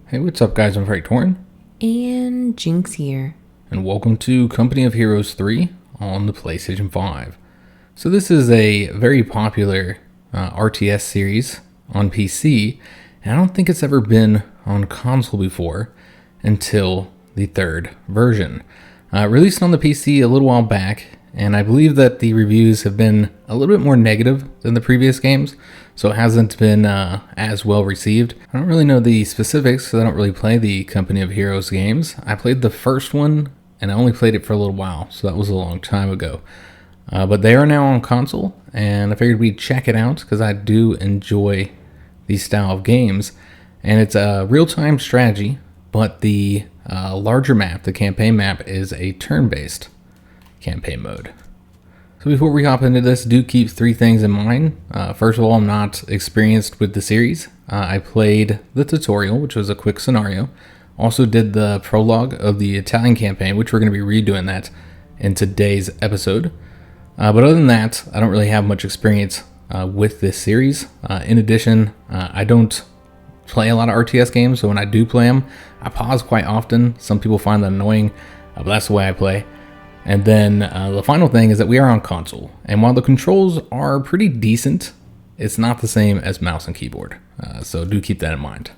Hey, what's up guys, I'm Praetorian. And Jynx here. And welcome to Company of Heroes 3 on the PlayStation 5. So this is a very popular RTS series on PC, and I don't think it's ever been on console before until the third version. Released on the PC a little while back, and I believe that the reviews have been a little bit more negative than the previous games, so it hasn't been as well received. I don't really know the specifics because I don't really play the Company of Heroes games. I played the first one, and I only played it for a little while, so that was a long time ago. But they are now on console, and I figured we'd check it out because I do enjoy these style of games. And it's a real-time strategy, but the larger map, the campaign map, is a turn-based campaign mode. So before we hop into this, do keep three things in mind. First of all, I'm not experienced with the series. I played the tutorial, which was a quick scenario. Also did the prologue of the Italian campaign, which we're going to be redoing that in today's episode. But other than that, I don't really have much experience with this series. In addition, I don't play a lot of RTS games, so when I do play them, I pause quite often. Some people find that annoying, but that's the way I play. And then the final thing is that we are on console, and while the controls are pretty decent, it's not the same as mouse and keyboard, so do keep that in mind.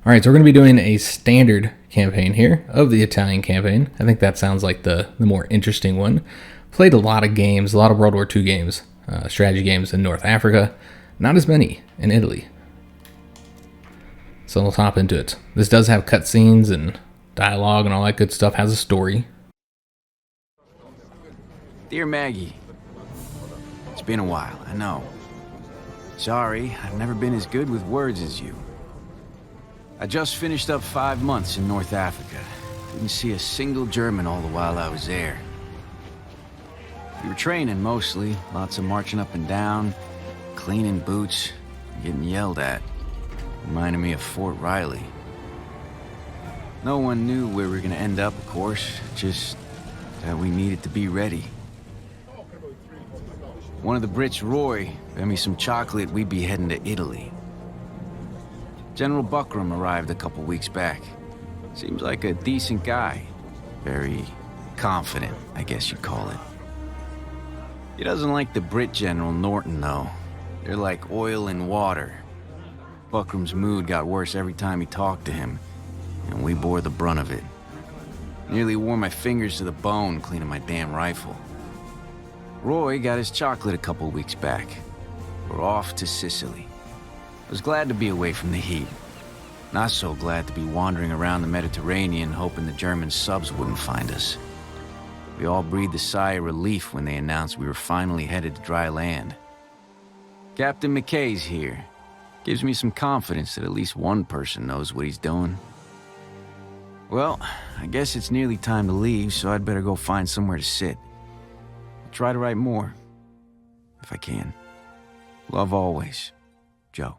Alright, so we're going to be doing a standard campaign here of the Italian campaign. I think that sounds like the more interesting one. Played a lot of games, a lot of World War II games, strategy games in North Africa, not as many in Italy. So let's hop into it. This does have cutscenes and dialogue and all that good stuff, has a story. Dear Maggie, it's been a while, I know. Sorry, I've never been as good with words as you. I just finished up 5 months in North Africa. Didn't see a single German all the while I was there. We were training mostly, lots of marching up and down, cleaning boots, getting yelled at. Reminded me of Fort Riley. No one knew where we were gonna end up, of course, just that we needed to be ready. One of the Brits, Roy, got me some chocolate. We'd be heading to Italy. General Buckram arrived a couple weeks back. Seems like a decent guy. Very confident, I guess you'd call it. He doesn't like the Brit General Norton, though. They're like oil and water. Buckram's mood got worse every time he talked to him, and we bore the brunt of it. Nearly wore my fingers to the bone cleaning my damn rifle. Roy got his chocolate a couple weeks back. We're off to Sicily. I was glad to be away from the heat. Not so glad to be wandering around the Mediterranean hoping the German subs wouldn't find us. We all breathed a sigh of relief when they announced we were finally headed to dry land. Captain McKay's here. Gives me some confidence that at least one person knows what he's doing. Well, I guess it's nearly time to leave, so I'd better go find somewhere to sit. Try to write more, if I can. Love always, Joe.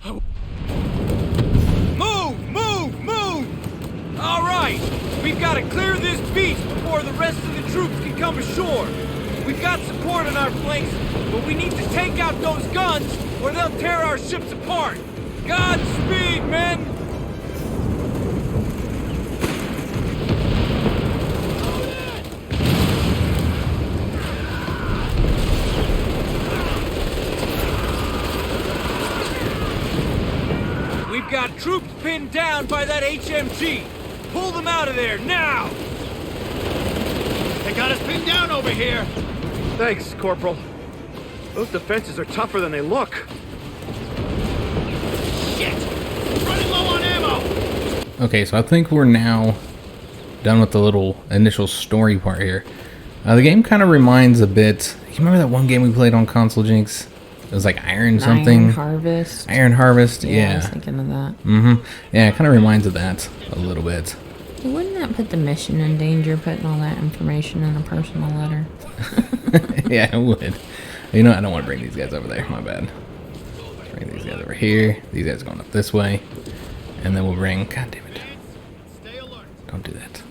Move! Move! Move! All right, we've got to clear this beach before the rest of the troops can come ashore. We've got support on our flanks, but we need to take out those guns or they'll tear our ships apart. Godspeed, men! We've got troops pinned down by that HMG. Pull them out of there, now! They got us pinned down over here. Thanks, Corporal. Those defenses are tougher than they look. Shit! Running low on ammo! Okay, so I think we're now done with the little initial story part here. The game kind of reminds a bit... You remember that one game we played on console, Jynx? It was like Iron something. Iron Harvest. Iron Harvest, yeah. I was thinking of that. Yeah, it kind of reminds of that a little bit. Wouldn't that put the mission in danger, putting all that information in a personal letter? Yeah, it would. You know, I don't want to bring these guys over there. My bad. Let's bring these guys over here. These guys going up this way. And then we'll bring... God damn it. Don't do that.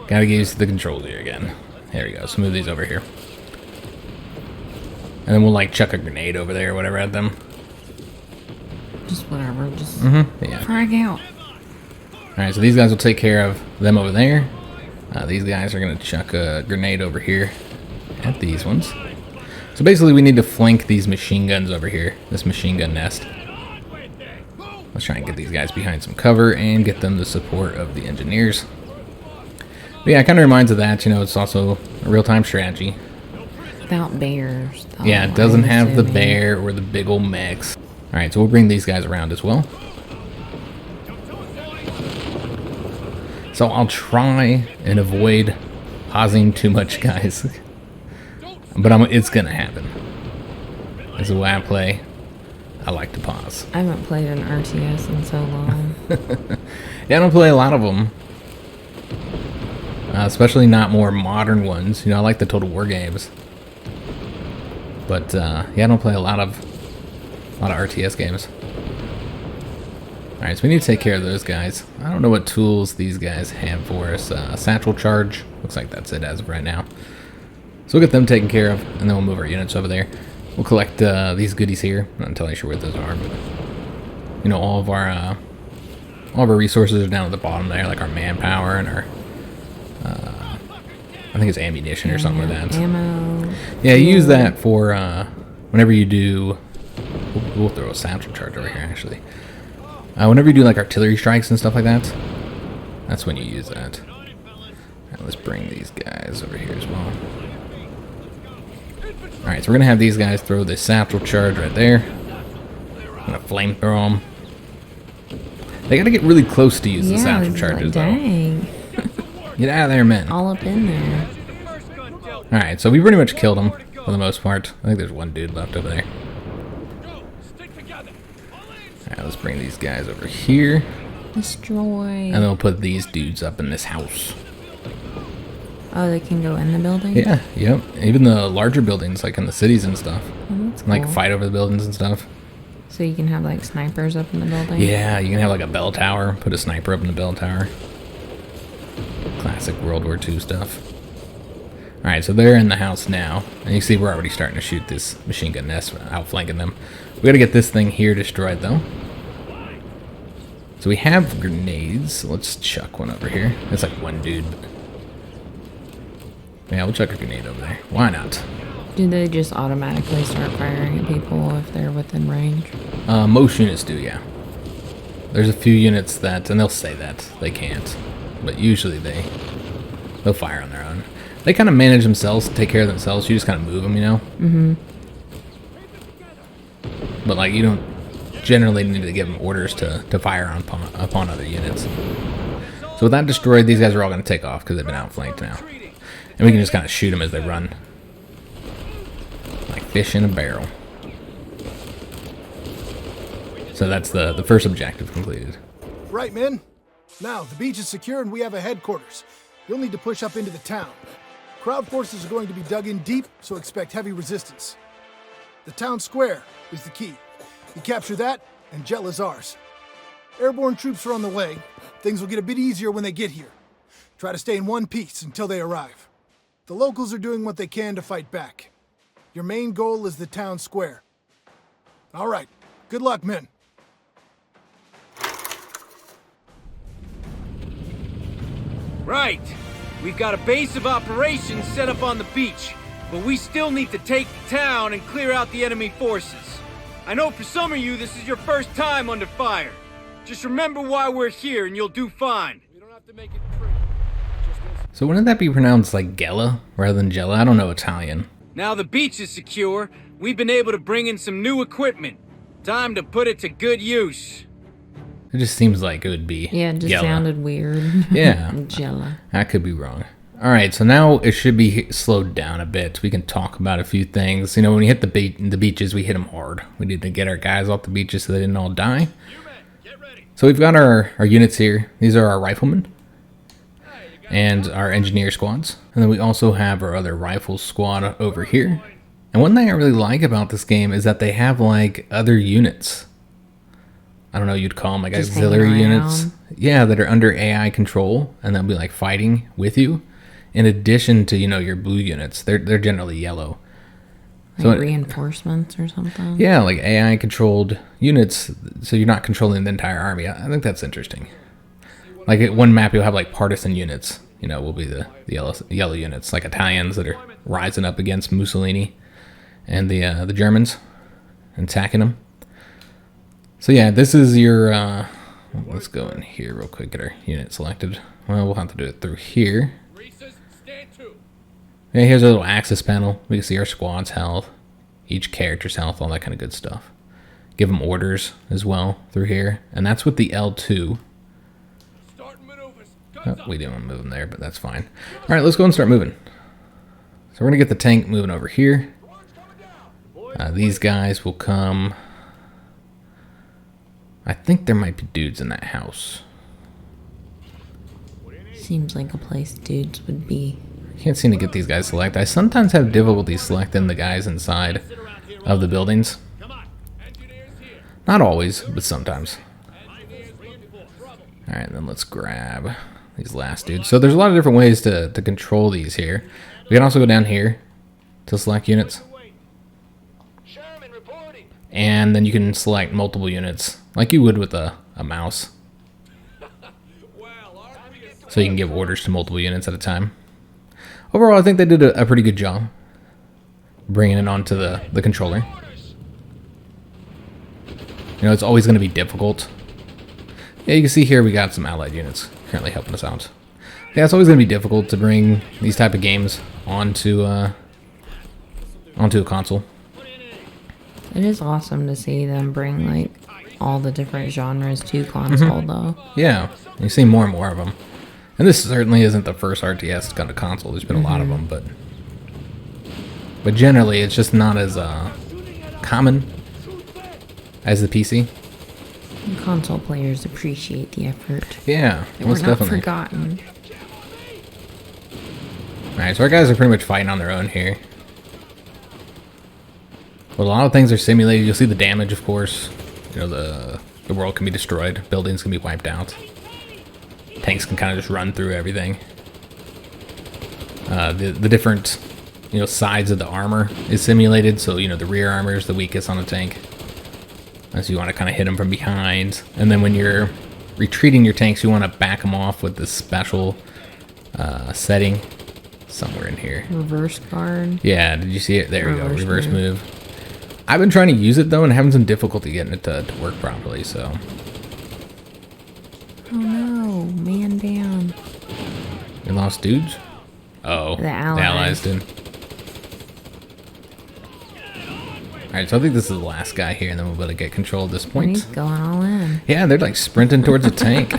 Gotta get used to the controls here again. There we go. Let's move these over here. And then we'll like chuck a grenade over there or whatever at them. Just whatever. Just Yeah. frag out. Alright, so these guys will take care of them over there. These guys are going to chuck a grenade over here at these ones. So basically we need to flank these machine guns over here. This machine gun nest. Let's try and get these guys behind some cover and get them the support of the engineers. But yeah, it kind of reminds of that. You know, it's also a real-time strategy. Without bears, though, Yeah, it doesn't I'm have the assuming. bear or the big old mechs. Alright, so we'll bring these guys around as well. So I'll try and avoid pausing too much, guys. But it's gonna happen. This is the way I play. I like to pause. I haven't played an RTS in so long. Yeah, I don't play a lot of them. Especially not more modern ones. You know, I like the Total War games. But, yeah, I don't play a lot of RTS games. Alright, so we need to take care of those guys. I don't know what tools these guys have for us. Satchel charge. Looks like that's it as of right now. So we'll get them taken care of, and then we'll move our units over there. We'll collect these goodies here. I'm not entirely sure what those are, but you know, all of our resources are down at the bottom there, like our manpower and our I think it's ammunition or something like that. Ammo. Yeah, you use that for whenever you do. We'll throw a satchel charge over here actually. Whenever you do like artillery strikes and stuff like that, that's when you use that. Alright, let's bring these guys over here as well. Alright, so we're going to have these guys throw this satchel charge right there. I'm going to flamethrow them. They got to get really close to use the satchel charges, though. Dang. Get out of there, men. All up in there. Alright, so we pretty much killed them for the most part. I think there's one dude left over there. Alright, let's bring these guys over here. Destroy. And then we'll put these dudes up in this house. Oh, they can go in the building? Yeah, yep. Even the larger buildings, like in the cities and stuff. Oh, that's cool. Like fight over the buildings and stuff. So you can have like snipers up in the building? Yeah, you can have like a bell tower. Put a sniper up in the bell tower. Classic World War II stuff. Alright, so they're in the house now. And you see we're already starting to shoot this machine gun nest, outflanking them. We gotta get this thing here destroyed though. So we have grenades. Let's chuck one over here. It's like one dude. Yeah, we'll chuck a grenade over there. Why not? Do they just automatically start firing at people if they're within range? Most units do, yeah. There's a few units that, and they'll say that they can't, but usually they'll fire on their own. They kind of manage themselves, take care of themselves. You just kind of move them, you know. Mm-hmm. But like you don't generally need to give them orders to fire upon other units. So with that destroyed, these guys are all going to take off because they've been outflanked now, and we can just kind of shoot them as they run, like fish in a barrel. So that's the first objective completed. Right, men. Now, the beach is secure and we have a headquarters. You'll need to push up into the town. Crowd forces are going to be dug in deep, so expect heavy resistance. The town square is the key. You capture that, and Jell is ours. Airborne troops are on the way. Things will get a bit easier when they get here. Try to stay in one piece until they arrive. The locals are doing what they can to fight back. Your main goal is the town square. All right. Good luck, men. Right. We've got a base of operations set up on the beach, but we still need to take the town and clear out the enemy forces. I know for some of you this is your first time under fire. Just remember why we're here and you'll do fine. We don't have to make it pretty. So wouldn't that be pronounced like Gela rather than Jella? I don't know Italian. Now the beach is secure, we've been able to bring in some new equipment. Time to put it to good use. It just seems like it would be Yeah, it just Gela. sounded weird. Yeah. Jella. I could be wrong. Alright, so now it should be slowed down a bit. We can talk about a few things. You know, when we hit the beaches, we hit them hard. We need to get our guys off the beaches so they didn't all die. So we've got our units here. These are our riflemen and our engineer squads. And then we also have our other rifle squad over here. And one thing I really like about this game is that they have like other units. I don't know, you'd call them like Just auxiliary hanging units. around. Yeah, that are under AI control, and they'll be like fighting with you. In addition to, you know, your blue units, they're generally yellow. Like reinforcements or something? Yeah, like AI controlled units, so you're not controlling the entire army. I think that's interesting. Like one map, you'll have like partisan units. You know, will be the yellow units, like Italians that are rising up against Mussolini and the Germans, and attacking them. So yeah, this is your. Let's go in here real quick. Get our unit selected. Well, we'll have to do it through here. Yeah, here's a little axis panel. We can see our squad's health, each character's health, all that kind of good stuff. Give them orders as well through here, and that's with the L2. Oh, we didn't want to move them there, but that's fine. All right, let's go and start moving. So we're gonna get the tank moving over here. These guys will come. I think there might be dudes in that house. Seems like a place dudes would be. I can't seem to get these guys selected. I sometimes have difficulty selecting the guys inside of the buildings. Not always, but sometimes. All right, then let's grab these last dudes. So there's a lot of different ways to control these here. We can also go down here to select units. And then you can select multiple units, like you would with a mouse. So you can give orders to multiple units at a time. Overall, I think they did a pretty good job bringing it onto the controller. You know, it's always going to be difficult. Yeah, you can see here we got some allied units currently helping us out. Yeah, it's always going to be difficult to bring these type of games onto a console. It is awesome to see them bring like all the different genres to console, though. Yeah, you see more and more of them. And this certainly isn't the first RTS to come to console. There's been a lot of them, but generally it's just not as common as the PC. And console players appreciate the effort. Yeah, They most were not definitely. forgotten. Alright, so our guys are pretty much fighting on their own here. But a lot of things are simulated. You'll see the damage, of course. You know, the world can be destroyed. Buildings can be wiped out. Tanks can kind of just run through everything. The different, you know, sides of the armor is simulated. So, you know, the rear armor is the weakest on a tank. So you want to kind of hit them from behind. And then when you're retreating your tanks, you want to back them off with this special setting somewhere in here. Reverse guard. Yeah, did you see it? There we go. Reverse move. I've been trying to use it, though, and having some difficulty getting it to work properly, so. Oh, no. Man down. We lost dudes? Oh, The allies did. Alright, so I think this is the last guy here, and then we'll be able to get control at this And point. he's going all in. Yeah, they're like sprinting towards the tank.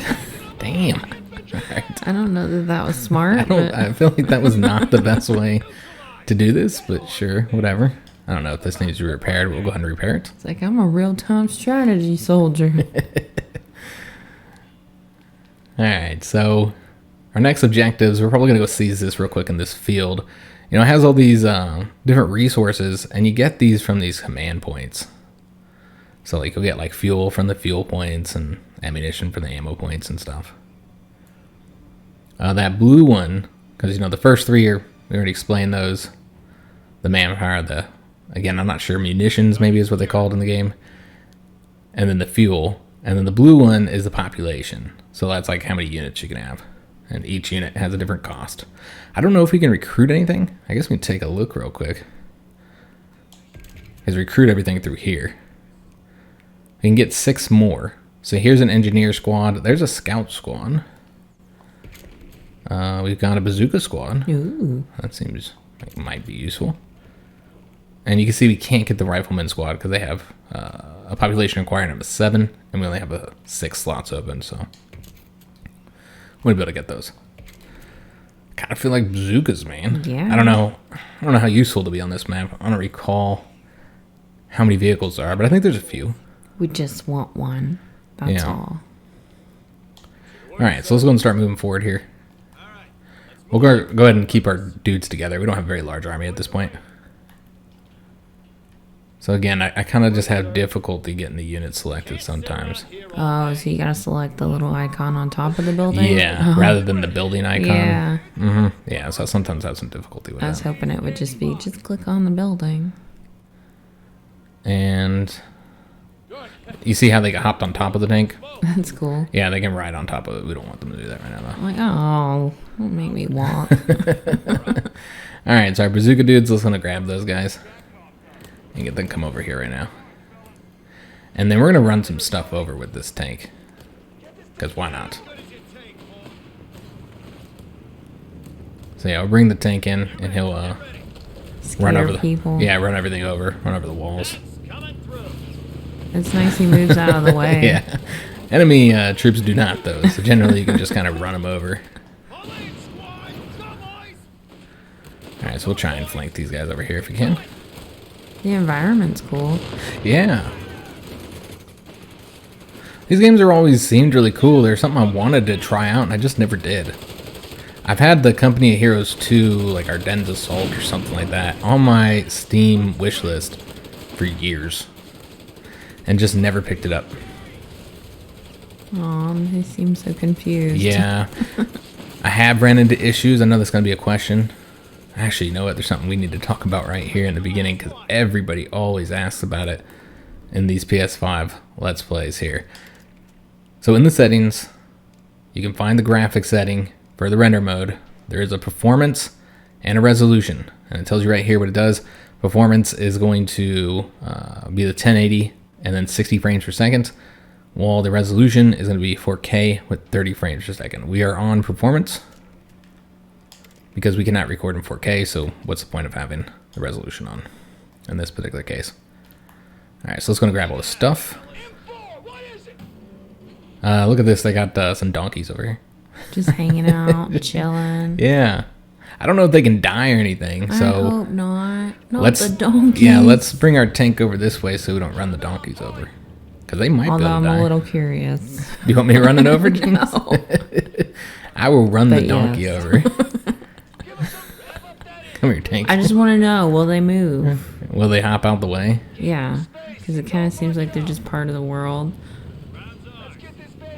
Damn. Alright. I don't know that that was smart. I feel like that was not the best way to do this, but sure, whatever. I don't know if this needs to be repaired. We'll go ahead and repair it. It's like, I'm a real-time strategy soldier. Alright, so our next objectives, we're probably going to go seize this real quick in this field. You know, it has all these different resources, and you get these from these command points. So, like, you'll get, like, fuel from the fuel points and ammunition from the ammo points and stuff. That blue one, because, you know, the first three we already explained those. The manpower, again, I'm not sure, munitions maybe is what they called in the game. And then the fuel. And then the blue one is the population. So that's like how many units you can have. And each unit has a different cost. I don't know if we can recruit anything. I guess we can take a look real quick. Is recruit everything through here. We can get 6 more. So here's an engineer squad. There's a scout squad. We've got a bazooka squad. Ooh. That seems like it might be useful. And you can see we can't get the rifleman squad because they have a population requirement of 7, and we only have 6 slots open, so we'll be able to get those. Kind of feel like bazookas, man. Yeah. I don't know how useful to be on this map. I don't recall how many vehicles there are, but I think there's a few. We just want one. That's all. All right, so let's go and start moving forward here. We'll go ahead and keep our dudes together. We don't have a very large army at this point. So again, I kind of just have difficulty getting the units selected sometimes. Oh, so you gotta select the little icon on top of the building? Yeah, rather than the building icon. Yeah. Yeah, so I sometimes have some difficulty with I was that. hoping it would just be, just click on the building. And you see how they got hopped on top of the tank? That's cool. Yeah, they can ride on top of it. We don't want them to do that right now, though. I'm like, oh, don't make me walk. All right, so our bazooka dudes, let's gonna grab those guys and get them come over here right now. And then we're gonna run some stuff over with this tank, because why not? So yeah, I'll bring the tank in, and he'll run over people. run everything over, run over the walls. It's nice he moves out of the way. Yeah, enemy troops do not though. So generally, you can just kind of run them over. All right, so we'll try and flank these guys over here if we can. The environment's cool. Yeah. These games are always seemed really cool. They're something I wanted to try out, and I just never did. I've had the Company of Heroes 2, like Ardennes Assault or something like that, on my Steam wish list for years, and just never picked it up. Aw, they seem so confused. Yeah. I have ran into issues. I know that's going to be a question. Actually, you know what? There's something we need to talk about right here in the beginning, because everybody always asks about it in these PS5 Let's Plays here. So in the settings, you can find the graphic setting for the render mode. There is a performance and a resolution, and it tells you right here what it does. Performance is going to be the 1080 and then 60 frames per second, while the resolution is going to be 4K with 30 frames per second. We are on performance because we cannot record in 4K, so what's the point of having the resolution on in this particular case? All right, so let's go and grab all this stuff. Look at this, they got some donkeys over here. Just hanging out, chilling. Yeah. I don't know if they can die or anything, so... I hope not. Not the donkeys. Yeah, let's bring our tank over this way so we don't run the donkeys over. Because they might be able to die. Although I'm a little curious. Do you want me to run it over, Jinx? No. I will run the But donkey yes. over. Come here, tank. I just want to know, will they move? Will they hop out the way? Yeah, because it kind of seems like they're just part of the world.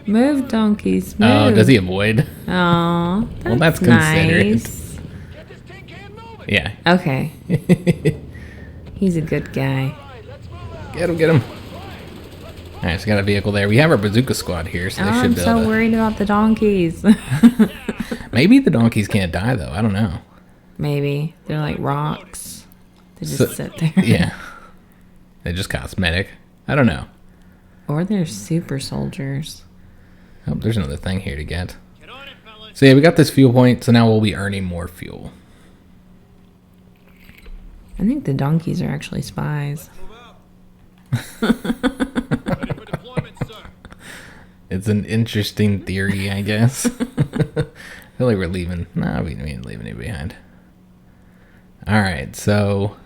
Move, donkeys, move. Oh, does he avoid? Oh, Well, that's considerate. nice. Yeah. Okay. He's a good guy. Get him, get him. Alright, so we got a vehicle there. We have our bazooka squad here, so they should I'm be so able to... worried about the donkeys. Maybe the donkeys can't die, though. I don't know. Maybe. They're like rocks. They just So- sit there. Yeah. They're just cosmetic. I don't know. Or they're super soldiers. Oh, there's another thing here to get. So yeah, we got this fuel point, so now we'll be earning more fuel. I think the donkeys are actually spies. It's an interesting theory, I guess. I feel like we're leaving. No, we ain't leaving it behind. Alright, so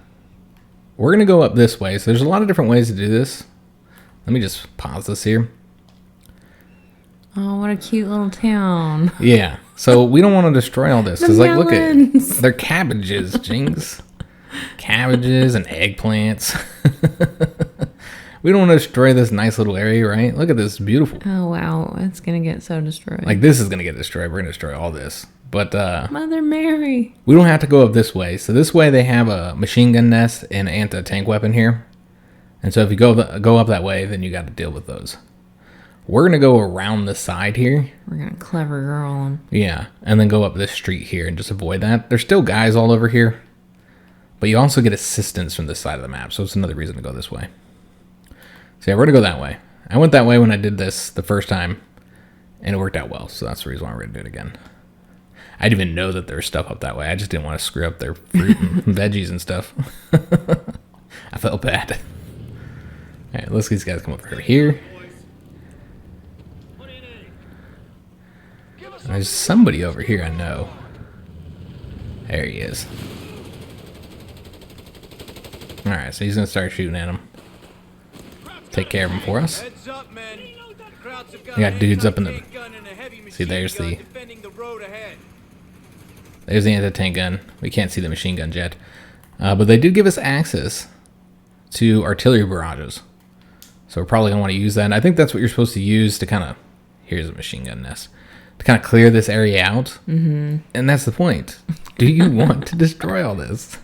we're going to go up this way. So there's a lot of different ways to do this. Let me just pause this here. Oh, what a cute little town. Yeah, so we don't want to destroy all this. The Because, like, look at... melons. They're cabbages, Jinx. Cabbages and eggplants. We don't want to destroy this nice little area, right? Look at this, beautiful. Oh, wow. It's going to get so destroyed. Like, this is going to get destroyed. We're going to destroy all this. But Mother Mary. we don't have to go up this way. So this way they have a machine gun nest and an anti-tank weapon here. And so if you go up that way, then you got to deal with those. We're going to go around the side here. We're going to clever girl them. Yeah, and then go up this street here and just avoid that. There's still guys all over here. But you also get assistance from this side of the map. So it's another reason to go this way. So yeah, we're going to go that way. I went that way when I did this the first time. And it worked out well. So that's the reason why we're going to do it again. I didn't even know that there was stuff up that way. I just didn't want to screw up their fruit and veggies and stuff. I felt bad. All right, let's get these guys come over here. There's somebody over here I know. There he is. Alright, so he's going to start shooting at him. Take care of him for us. Heads up, men. We got dudes up in the... See, there's the anti-tank gun. We can't see the machine gun jet. But they do give us access to artillery barrages. So we're probably going to want to use that. And I think that's what you're supposed to use to kind of... Here's a machine gun nest. To kind of clear this area out. Mm-hmm. And that's the point. Do you want to destroy all this?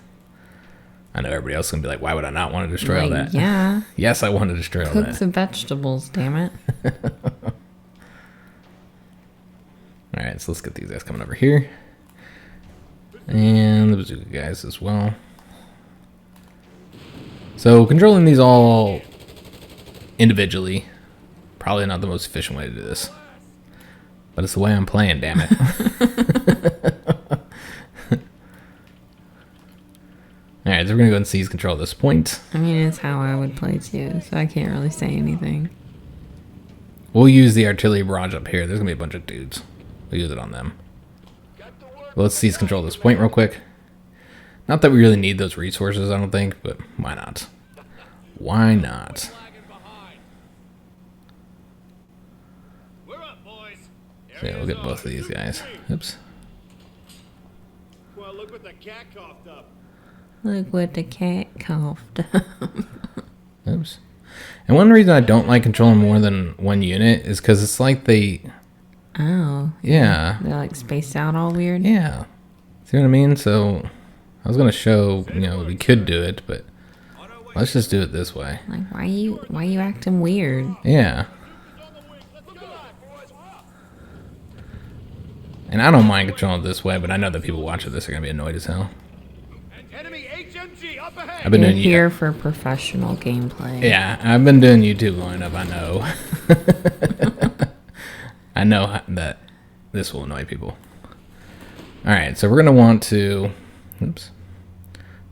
I know everybody else is going to be like, why would I not want to destroy all that? Yeah. Yes, I want to destroy all Cook that. the vegetables, damn it. Alright, so let's get these guys coming over here. And the bazooka guys as well. So controlling these all individually, probably not the most efficient way to do this. But it's the way I'm playing, damn it. Alright, so we're going to go and seize control at this point. I mean, it's how I would play too, so I can't really say anything. We'll use the artillery barrage up here. There's going to be a bunch of dudes. We'll use it on them. Let's seize control of this point real quick. Not that we really need those resources, I don't think, but why not? Why not? So yeah, we'll get both of these guys. Oops. Well, look what the cat coughed up. Look what the cat coughed up. Oops. And one reason I don't like controlling more than one unit is because it's like they... Oh. Yeah. They're like spaced out all weird. Yeah. See what I mean? So I was going to show, we could do it, but let's just do it this way. Like, why you acting weird? Yeah. And I don't mind controlling it this way, but I know that people watching this are going to be annoyed as hell. Enemy HMG up ahead. I've been You're doing here for professional gameplay. Yeah, I've been doing YouTube long enough, I know. I know that this will annoy people. Alright, so we're going to want to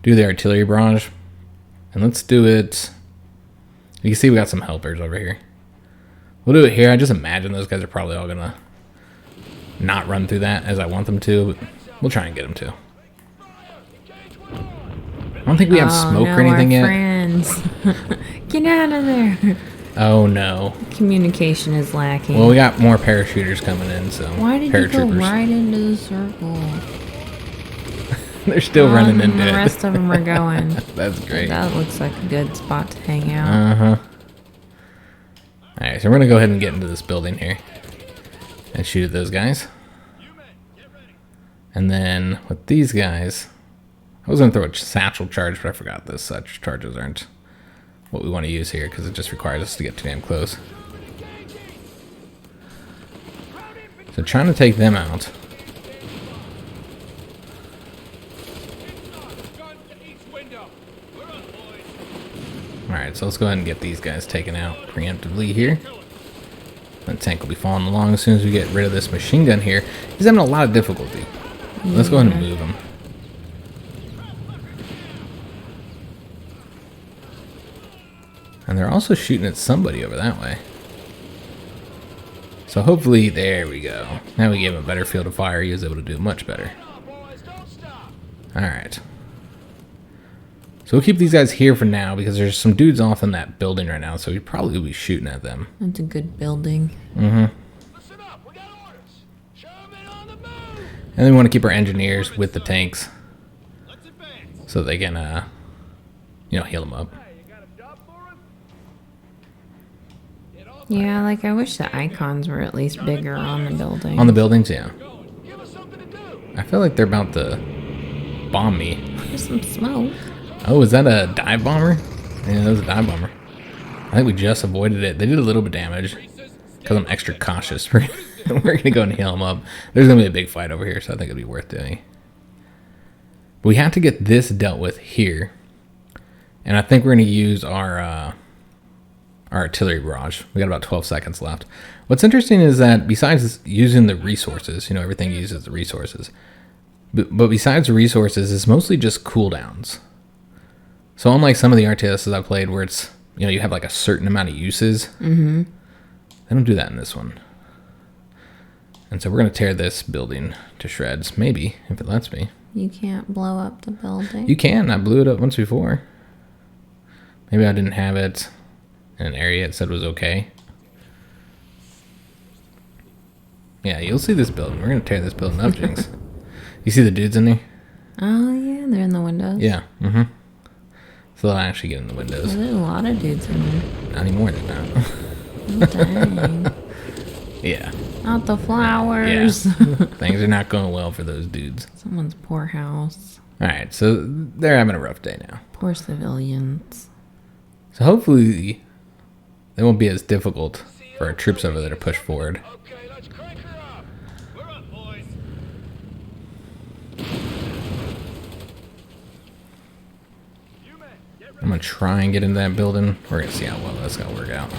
do the artillery barrage. And let's do it. You can see we got some helpers over here. We'll do it here. I just imagine those guys are probably all going to not run through that as I want them to, but we'll try and get them to. I don't think we have smoke or anything yet. Friends. Get out of there. Oh no. Communication is lacking. Well, we got more parachuters coming in, so why did you go right into the circle? They're still running into it. The rest of them are going. That's great. That looks like a good spot to hang out. Uh-huh. Alright, so we're going to go ahead and get into this building here. And shoot at those guys. And then with these guys, I was going to throw a satchel charge, but I forgot this. Such charges aren't what we want to use here because it just requires us to get too damn close. So trying to take them out. Alright, so let's go ahead and get these guys taken out preemptively here. That tank will be following along as soon as we get rid of this machine gun here. He's having a lot of difficulty. Let's go ahead and move him. And they're also shooting at somebody over that way. So hopefully, there we go. Now we gave him a better field of fire. He was able to do much better. Alright. So we'll keep these guys here for now because there's some dudes off in that building right now, so we probably will be shooting at them. That's a good building. Mm-hmm. And then we want to keep our engineers with the tanks so they can, heal them up. Yeah, like I wish the icons were at least bigger on the building. On the buildings, yeah. I feel like they're about to bomb me. There's some smoke. Oh, is that a dive bomber? Yeah, that was a dive bomber. I think we just avoided it. They did a little bit of damage because I'm extra cautious. We're going to go and heal them up. There's going to be a big fight over here, so I think it'll be worth doing. But we have to get this dealt with here. And I think we're going to use our artillery barrage. We got about 12 seconds left. What's interesting is that besides using the resources, everything uses the resources. But besides the resources, it's mostly just cooldowns. So unlike some of the RTSs I've played where it's, you have like a certain amount of uses, they don't do that in this one. And so we're going to tear this building to shreds, maybe, if it lets me. You can't blow up the building. You can. I blew it up once before. Maybe I didn't have it in an area it said was okay. Yeah, you'll see this building. We're going to tear this building up, Jinx. You see the dudes in there? Oh, yeah, they're in the windows. Yeah, So they'll actually get in the windows. There's a lot of dudes in there. Not anymore, they're not. Oh, dang. Yeah. Not the flowers. Yeah. Things are not going well for those dudes. Someone's poor house. Alright, so they're having a rough day now. Poor civilians. So hopefully they won't be as difficult for our troops over there to push forward. Okay, let's crank her up. We're up, boys. I'm gonna try and get into that building. We're gonna see how well that's gonna work out.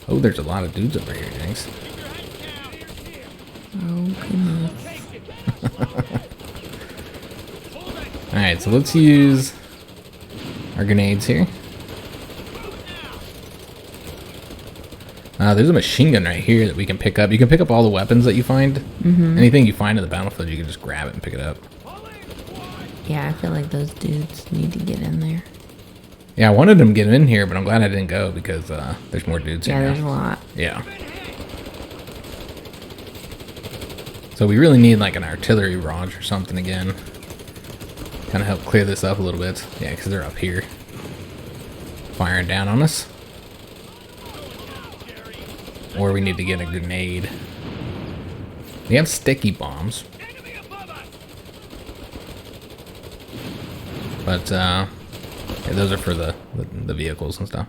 Oh, there's a lot of dudes over here, Jynx. Oh, goodness. Alright, so let's use our grenades here. There's a machine gun right here that we can pick up. You can pick up all the weapons that you find. Anything you find in the battlefield, you can just grab it and pick it up. Yeah, I feel like those dudes need to get in there. Yeah, I wanted them to get in here, but I'm glad I didn't go because there's more dudes Yeah, here there's a now. lot. Yeah. So we really need like an artillery barrage or something again. Kind of help clear this up a little bit. Yeah, because they're up here. Firing down on us. Or we need to get a grenade. We have sticky bombs. But, yeah, those are for the vehicles and stuff.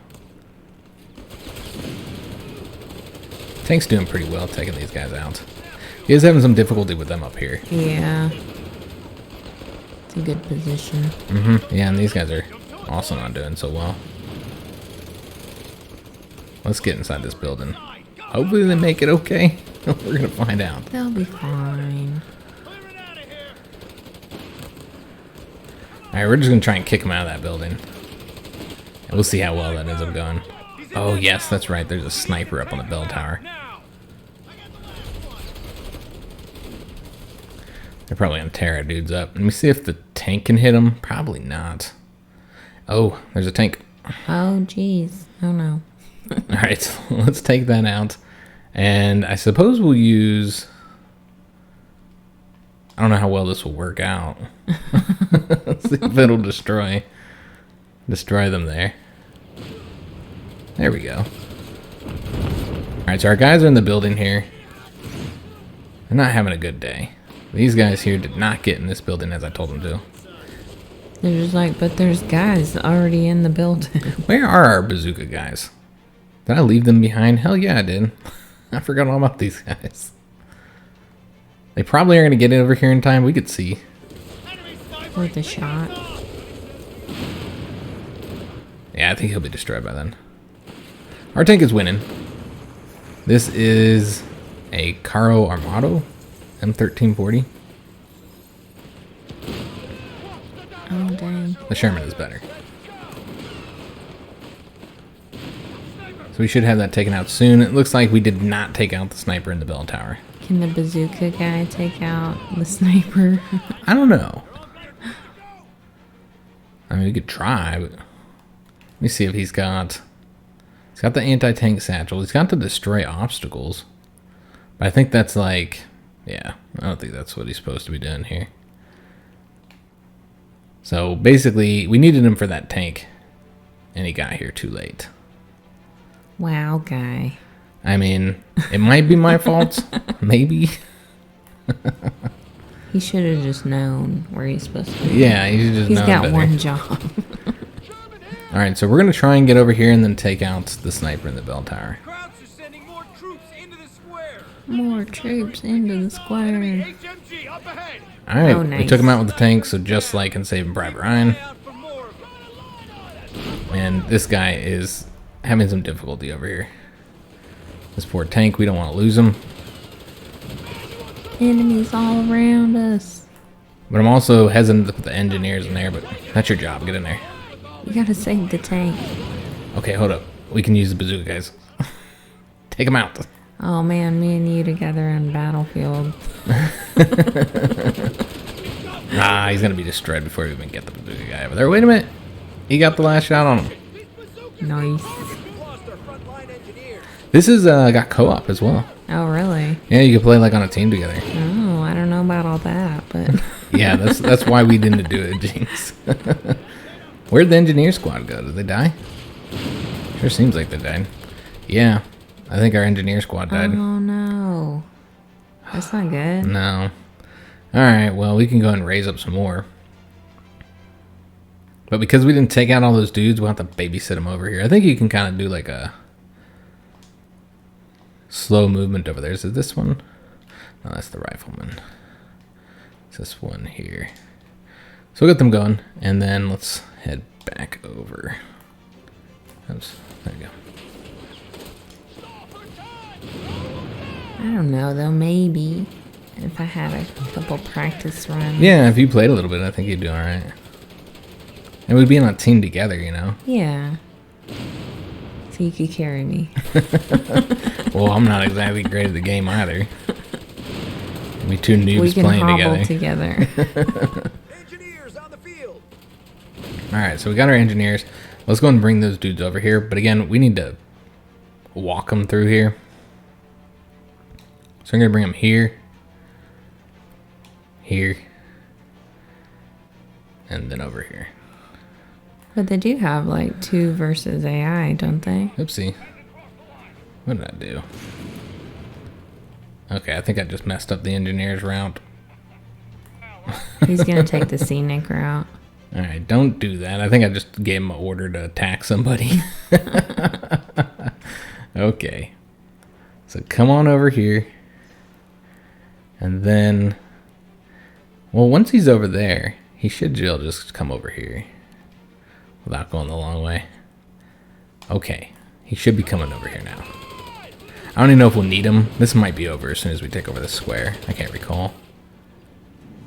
Tank's doing pretty well taking these guys out. He is having some difficulty with them up here. Yeah. It's a good position. Yeah, and these guys are also not doing so well. Let's get inside this building. Hopefully they make it okay. We're gonna find out. They'll be fine. Alright, we're just gonna try and kick them out of that building. And we'll see how well that ends up going. Oh yes, that's right. There's a sniper up on the bell tower. They're probably gonna tear our dudes up. Let me see if the tank can hit them. Probably not. Oh, there's a tank. Oh, jeez. Oh, no. Alright, so let's take that out. And I suppose we'll use... I don't know how well this will work out. Let's see if it'll destroy them there. There we go. Alright, so our guys are in the building here. They're not having a good day. These guys here did not get in this building as I told them to. They're just like, but there's guys already in the building. Where are our bazooka guys? Did I leave them behind? Hell yeah, I did. I forgot all about these guys. They probably are going to get over here in time. We could see. Worth a shot. Yeah, I think he'll be destroyed by then. Our tank is winning. This is a Caro Armado M1340. Oh, dang. The Sherman is better. So we should have that taken out soon. It looks like we did not take out the sniper in the bell tower. Can the bazooka guy take out the sniper? I don't know. I mean, we could try, but let me see if he's got... He's got the anti-tank satchel. He's got the destroy obstacles. But I think that's like... Yeah, I don't think that's what he's supposed to be doing here. So basically, we needed him for that tank. And he got here too late. Wow, guy. I mean, it might be my fault. Maybe. He should have just known where he's supposed to be. Yeah, he should just He's known got better. one job. Alright, so we're going to try and get over here and then take out the sniper in the bell tower. Krauts are sending more troops into the square. More troops into the square. HMG up ahead. Alright, Oh, we nice. took him out with the tank, so just like in Saving Private Ryan. Eye out for more of them. And this guy is having some difficulty over here. This poor tank, we don't want to lose him. Enemies all around us. But I'm also hesitant to put the engineers in there, but that's your job. Get in there. We gotta save the tank. Okay, hold up. We can use the bazooka guys. Take them out. Oh man, me and you together on battlefield. Ah, he's going to be destroyed before we even get the bazooka guy over there. Wait a minute. He got the last shot on him. Nice. This is got co-op as well. Oh really? Yeah, you can play like on a team together. Oh, I don't know about all that, but Yeah, that's why we didn't do it, Jinx. Where'd the engineer squad go? Did they die? Sure seems like they died. Yeah, I think our engineer squad died. Oh no. That's not good. No. Alright, well, we can go and raise up some more. But because we didn't take out all those dudes, we'll have to babysit them over here. I think you can kind of do like a slow movement over there. Is it this one? No, that's the rifleman. It's this one here. So we'll get them going, and then let's head back over. Oops, there we go. I don't know though, maybe if I had a couple practice runs. Yeah, if you played a little bit, I think you'd do alright. And we'd be on a team together, you know? Yeah. So you could carry me. Well, I'm not exactly great at the game either. We two noobs We can playing hobble together. Engineers on the field. Alright, so we got our engineers. Let's go and bring those dudes over here. But again, we need to walk them through here. So I'm going to bring them here. Here. And then over here. But they do have like 2 versus AI, don't they? Oopsie. What did I do? Okay, I think I just messed up the engineer's route. He's gonna take the scenic route. Alright, don't do that. I think I just gave him an order to attack somebody. Okay. So come on over here. And then... Well, once he's over there, he should just come over here. Without going the long way. Okay. He should be coming over here now. I don't even know if we'll need him. This might be over as soon as we take over this square. I can't recall.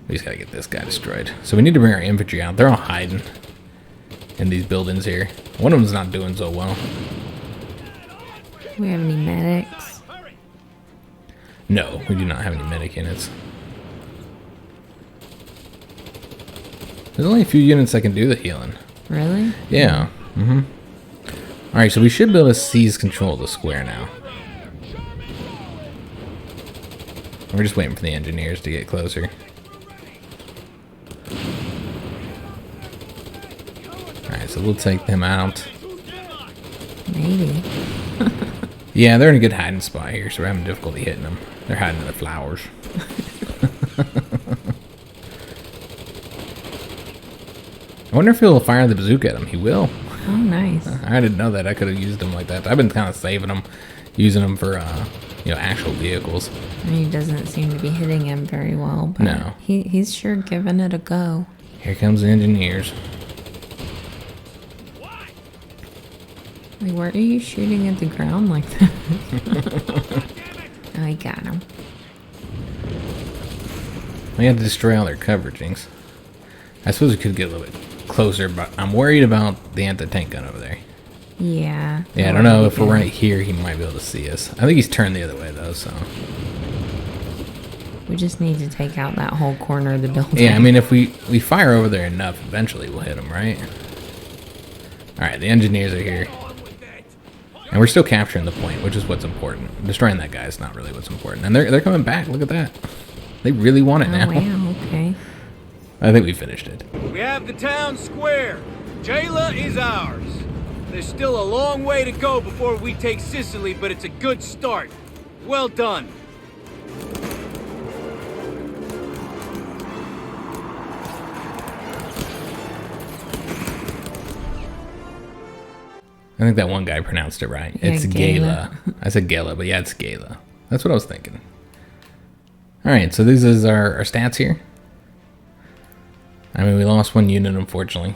We just gotta get this guy destroyed. So we need to bring our infantry out. They're all hiding in these buildings here. One of them's not doing so well. Do we have any medics? No, we do not have any medic units. There's only a few units that can do the healing. Really? Yeah. Alright, so we should be able to seize control of the square now. We're just waiting for the engineers to get closer. Alright, so we'll take them out. Maybe. Yeah, they're in a good hiding spot here, so we're having difficulty hitting them. They're hiding in the flowers. I wonder if he'll fire the bazooka at him. He will. Oh, nice. I didn't know that. I could have used him like that. I've been kind of saving them, using them for, you know, actual vehicles. And he doesn't seem to be hitting him very well, but No. he's sure giving it a go. Here comes the engineers. Like, why are you shooting at the ground like that? Oh, he got him. We had to destroy all their cover, Jinx. I suppose we could get a little bit closer, but I'm worried about the anti-tank gun over there. Yeah. Yeah, I don't know if we're right here, he might be able to see us. I think he's turned the other way, though, so... We just need to take out that whole corner of the building. Yeah, I mean, if we fire over there enough, eventually we'll hit them, right? Alright, the engineers are here. And we're still capturing the point, which is what's important. Destroying that guy is not really what's important. And they're coming back, look at that. They really want it Oh, now. wow, okay. I think we finished it. We have the town square. Jayla is ours. There's still a long way to go before we take Sicily, but it's a good start. Well done. I think that one guy pronounced it right. Yeah, It's Gala. Gala. I said Gala, but yeah, it's Gala. That's what I was thinking. Alright, so this is our stats here. I mean, we lost one unit, unfortunately.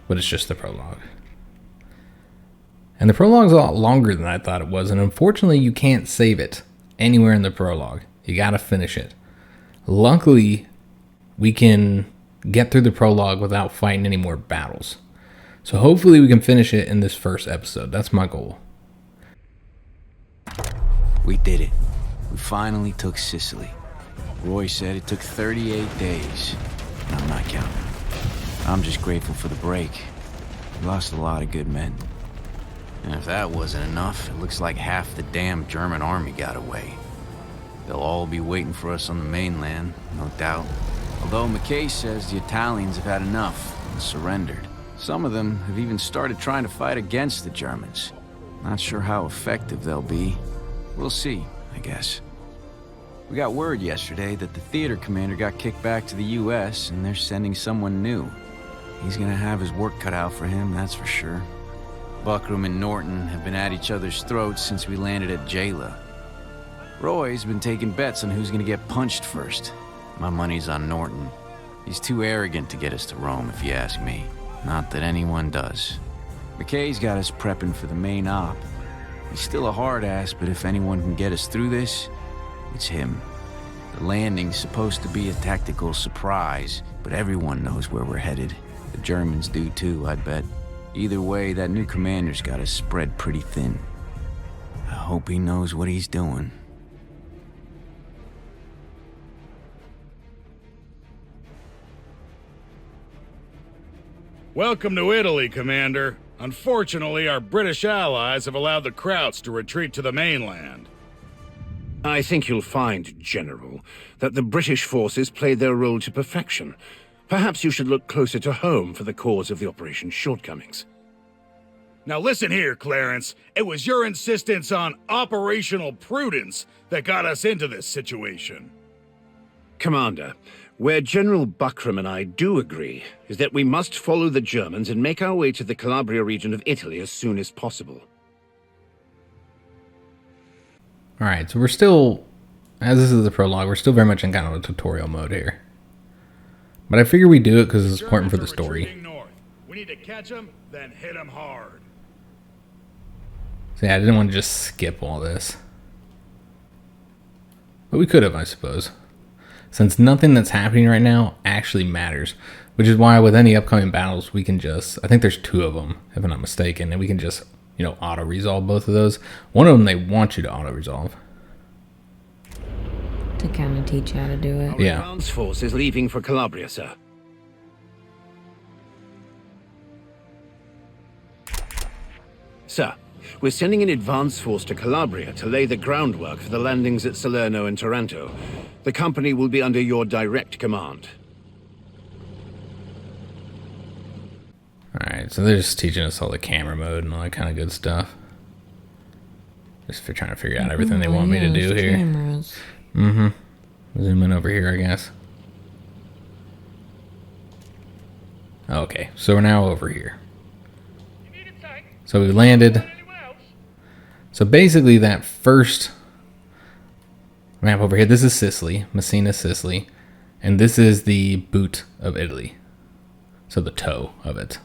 But it's just the prologue. And the prologue's a lot longer than I thought it was, and unfortunately you can't save it anywhere in the prologue. You gotta finish it. Luckily, we can get through the prologue without fighting any more battles. So hopefully we can finish it in this first episode. That's my goal. We did it. We finally took Sicily. Roy said it took 38 days. And I'm not counting. I'm just grateful for the break. We lost a lot of good men. And if that wasn't enough, it looks like half the damn German army got away. They'll all be waiting for us on the mainland, no doubt. Although McKay says the Italians have had enough and surrendered. Some of them have even started trying to fight against the Germans. Not sure how effective they'll be. We'll see, I guess. We got word yesterday that the theater commander got kicked back to the US and they're sending someone new. He's gonna have his work cut out for him, that's for sure. Buckram and Norton have been at each other's throats since we landed at Jayla. Roy's been taking bets on who's gonna get punched first. My money's on Norton. He's too arrogant to get us to Rome, if you ask me. Not that anyone does. McKay's got us prepping for the main op. He's still a hard ass, but if anyone can get us through this, it's him. The landing's supposed to be a tactical surprise, but everyone knows where we're headed. The Germans do too, I'd bet. Either way, that new commander's got us spread pretty thin. I hope he knows what he's doing. Welcome to Italy, Commander. Unfortunately, our British allies have allowed the Krauts to retreat to the mainland. I think you'll find, General, that the British forces played their role to perfection. Perhaps you should look closer to home for the cause of the operation's shortcomings. Now listen here, Clarence. It was your insistence on operational prudence that got us into this situation. Commander, where General Buckram and I do agree is that we must follow the Germans and make our way to the Calabria region of Italy as soon as possible. Alright, so we're still, as this is the prologue, we're still very much in kind of a tutorial mode here. But I figure we do it because it's important for the story. North. We need to catch them, then hit them hard. So yeah, I didn't want to just skip all this. But we could have, I suppose. Since nothing that's happening right now actually matters. Which is why with any upcoming battles, we can just, I think there's 2 of them, if I'm not mistaken, and we can just, you know, auto-resolve both of those. One of them they want you to auto-resolve. To kind of teach you how to do it. Our advance force is leaving for Calabria, sir. Sir, we're sending an advance force to Calabria to lay the groundwork for the landings at Salerno and Taranto. The company will be under your direct command. Alright, so they're just teaching us all the camera mode and all that kind of good stuff. Just for trying to figure out everything they want me to do here. Cameras. Zoom in over here, I guess. Okay, so we're now over here. So we landed. So basically that first map over here, this is Sicily, Messina, Sicily. And this is the boot of Italy. So the toe of it.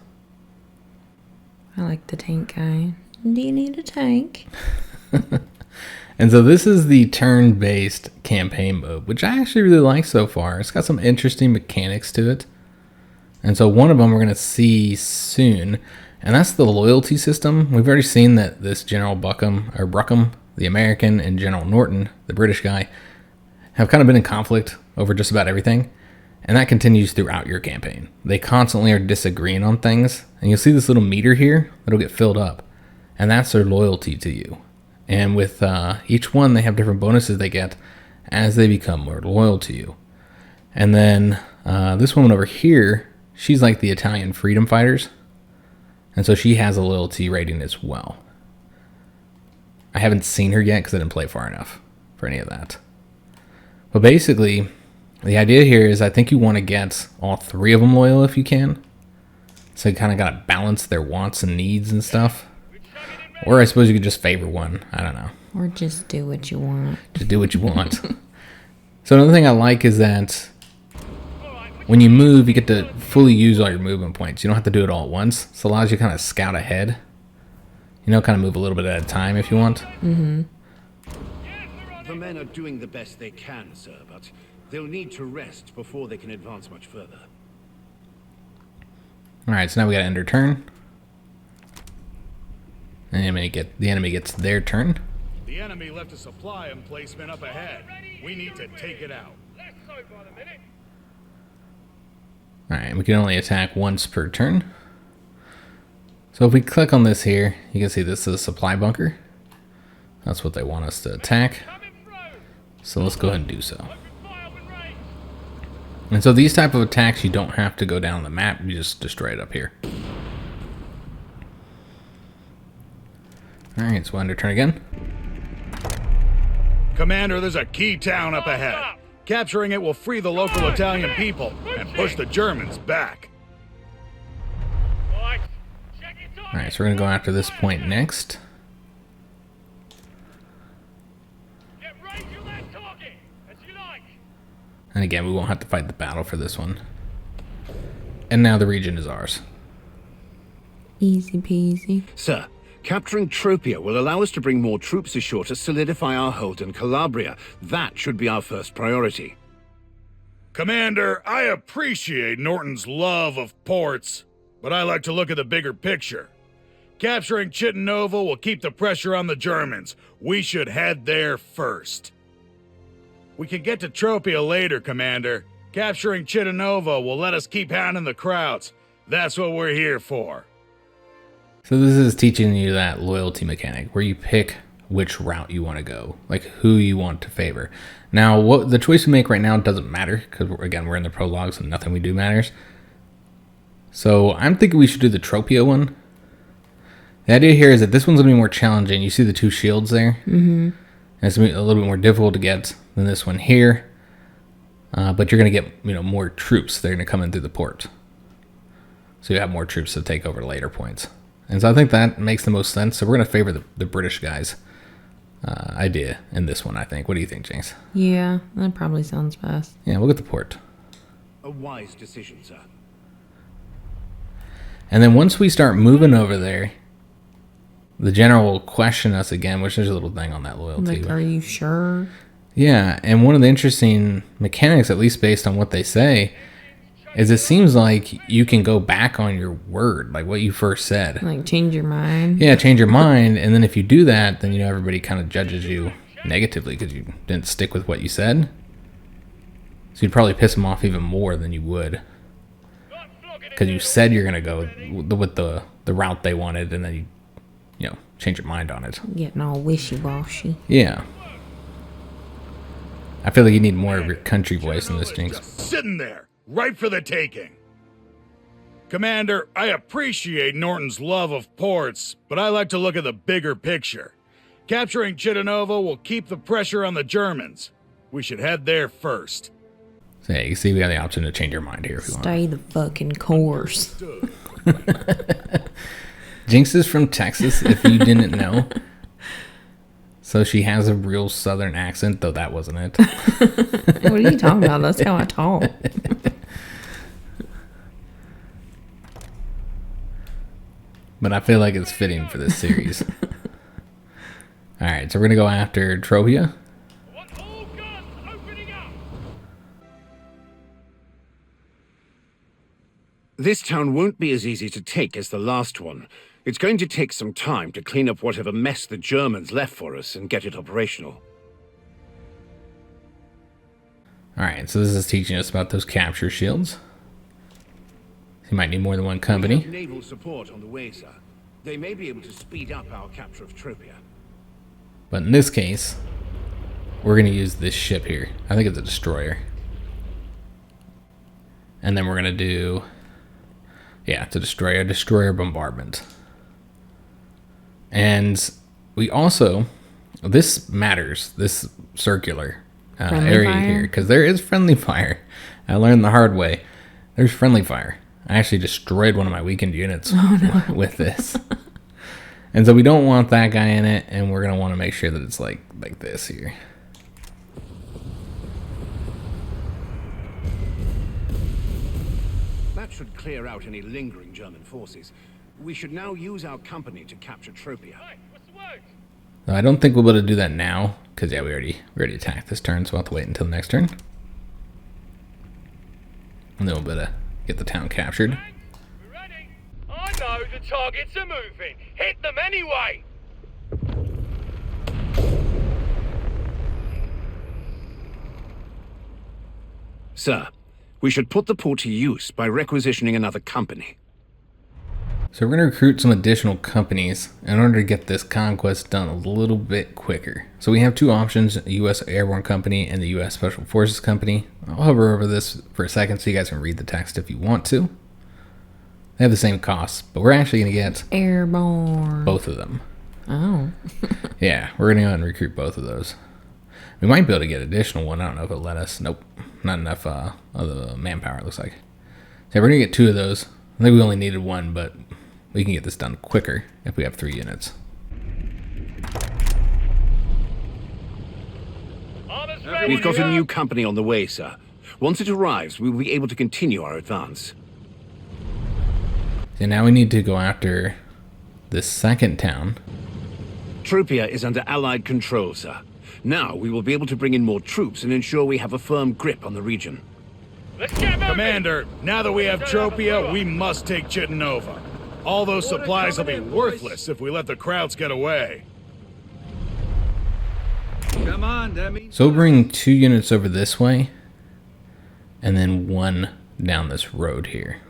I like the tank guy. Do you need a tank? And so this is the turn-based campaign mode, which I actually really like so far. It's got some interesting mechanics to it. And so one of them we're going to see soon, and that's the loyalty system. We've already seen that this General Buckham, the American, and General Norton, the British guy, have kind of been in conflict over just about everything. And that continues throughout your campaign. They constantly are disagreeing on things. And you'll see this little meter here that'll get filled up. And that's their loyalty to you. And with each one, they have different bonuses they get as they become more loyal to you. And then this woman over here, she's like the Italian freedom fighters. And so she has a loyalty rating as well. I haven't seen her yet because I didn't play far enough for any of that. But basically, the idea here is I think you want to get all 3 of them loyal if you can. So you kind of got to balance their wants and needs and stuff. Or I suppose you could just favor one. I don't know. Or just do what you want. Just do what you want. So another thing I like is that when you move, you get to fully use all your movement points. You don't have to do it all at once. So it allows you to kind of scout ahead. You know, kind of move a little bit at a time if you want. Mm-hmm. The men are doing the best they can, sir, but they'll need to rest before they can advance much further. Alright, so now we got to end our turn. The enemy gets their turn. The enemy left a supply emplacement up ahead. We need to take it out. Alright, we can only attack once per turn. So if we click on this here, you can see this is a supply bunker. That's what they want us to attack. So let's go ahead and do so. And so these type of attacks, you don't have to go down the map, you just destroy it up here. Alright, so we'll under turn again. Commander, there's a key town up ahead. Capturing it will free the local Italian people and push the Germans back. Alright, so we're going to go after this point next. And again, we won't have to fight the battle for this one. And now the region is ours. Easy peasy. Sir, capturing Tropia will allow us to bring more troops ashore to solidify our hold in Calabria. That should be our first priority. Commander, I appreciate Norton's love of ports, but I like to look at the bigger picture. Capturing Chittenova will keep the pressure on the Germans. We should head there first. We can get to Tropia later, Commander. Capturing Chittenova will let us keep hounding the Krauts. That's what we're here for. So this is teaching you that loyalty mechanic, where you pick which route you want to go, like who you want to favor. Now, what the choice we make right now doesn't matter, because again, we're in the prologues and nothing we do matters. So I'm thinking we should do the Tropia one. The idea here is that this one's going to be more challenging. You see the two shields there? Mm-hmm. And it's going to be a little bit more difficult to get than this one here. But you're going to get more troops. They're going to come in through the port. So you have more troops to take over later points. And so I think that makes the most sense. So we're going to favor the British guys' idea in this one, I think. What do you think, Jinx? Yeah, that probably sounds best. Yeah, we'll get the port. A wise decision, sir. And then once we start moving over there, the general will question us again, which there's a little thing on that loyalty. Like, are you sure? Yeah, and one of the interesting mechanics, at least based on what they say, is it seems like you can go back on your word, like what you first said. Like change your mind? Yeah, change your mind, and then if you do that, then everybody kind of judges you negatively because you didn't stick with what you said. So you'd probably piss them off even more than you would. Because you said you're going to go with the route they wanted, and then you change your mind on it. Getting all wishy-washy. Yeah. I feel like you need more of your country voice in this, Jinx. Just sitting there, right for the taking. Commander, I appreciate Norton's love of ports, but I like to look at the bigger picture. Capturing Chittenova will keep the pressure on the Germans. We should head there first. So yeah, you see we have the option to change your mind here if you want. Stay the fucking course. Jinx is from Texas, if you didn't know. So she has a real southern accent, though that wasn't it. What are you talking about? That's how I talk. But I feel like it's fitting for this series. Alright, so we're going to go after Tropia. This town won't be as easy to take as the last one. It's going to take some time to clean up whatever mess the Germans left for us and get it operational. Alright, so this is teaching us about those capture shields. You might need more than one company. We have naval support on the way, sir. They may be able to speed up our capture of Tropia. But in this case, we're going to use this ship here. I think it's a destroyer. And then we're going to do... Yeah, it's a destroyer bombardment. And we also... This matters, this circular area fire? here. Because there is friendly fire. I learned the hard way. There's friendly fire. I actually destroyed one of my weakened units with this. And so we don't want that guy in it, and we're going to want to make sure that it's like this here. That should clear out any lingering German forces. We should now use our company to capture Tropia. No, I don't think we'll be able to do that now, because yeah, we already attacked this turn, so we'll have to wait until the next turn. And then we'll be able to get the town captured. We're ready. I know the targets are moving. Hit them anyway. Sir, we should put the port to use by requisitioning another company. So we're going to recruit some additional companies in order to get this conquest done a little bit quicker. So we have two options, a U.S. Airborne Company and the U.S. Special Forces Company. I'll hover over this for a second so you guys can read the text if you want to. They have the same costs, but we're actually going to get Airborne. both of them. Oh. Yeah, we're going to go ahead and recruit both of those. We might be able to get additional one. I don't know if it'll let us. Nope. Not enough of the manpower, it looks like. So we're going to get 2 of those. I think we only needed 1, but we can get this done quicker if we have 3 units. We've got a new company on the way, sir. Once it arrives, we will be able to continue our advance. So now we need to go after this second town. Tropia is under Allied control, sir. Now we will be able to bring in more troops and ensure we have a firm grip on the region. Commander, now that we have Tropia, we must take Chittenova. All those supplies will be worthless if we let the Krauts get away. Come on, Demi. So we'll bring 2 units over this way, and then 1 down this road here.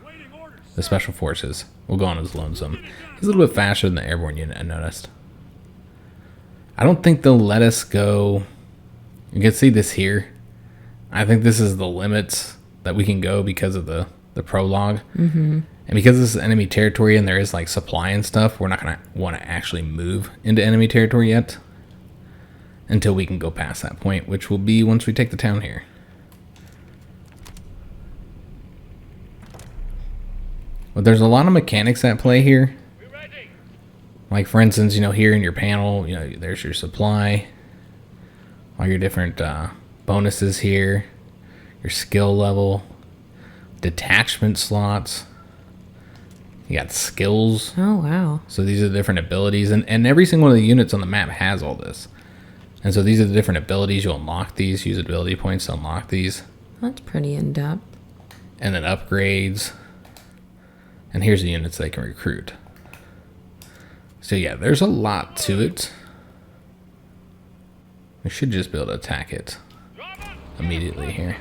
The special forces will go on as lonesome. He's a little bit faster than the airborne unit, I noticed. I don't think they'll let us go. You can see this here. I think this is the limits that we can go because of the prologue. Mm-hmm. And because this is enemy territory and there is like supply and stuff, we're not going to want to actually move into enemy territory yet. Until we can go past that point, which will be once we take the town here. But there's a lot of mechanics at play here. Like for instance, here in your panel, there's your supply. All your different bonuses here. Your skill level. Detachment slots. You got skills. Oh, wow. So these are the different abilities. And every single one of the units on the map has all this. And so these are the different abilities. You'll unlock these. Use ability points to unlock these. That's pretty in-depth. And then upgrades. And here's the units they can recruit. So yeah, there's a lot to it. We should just be able to attack it immediately here.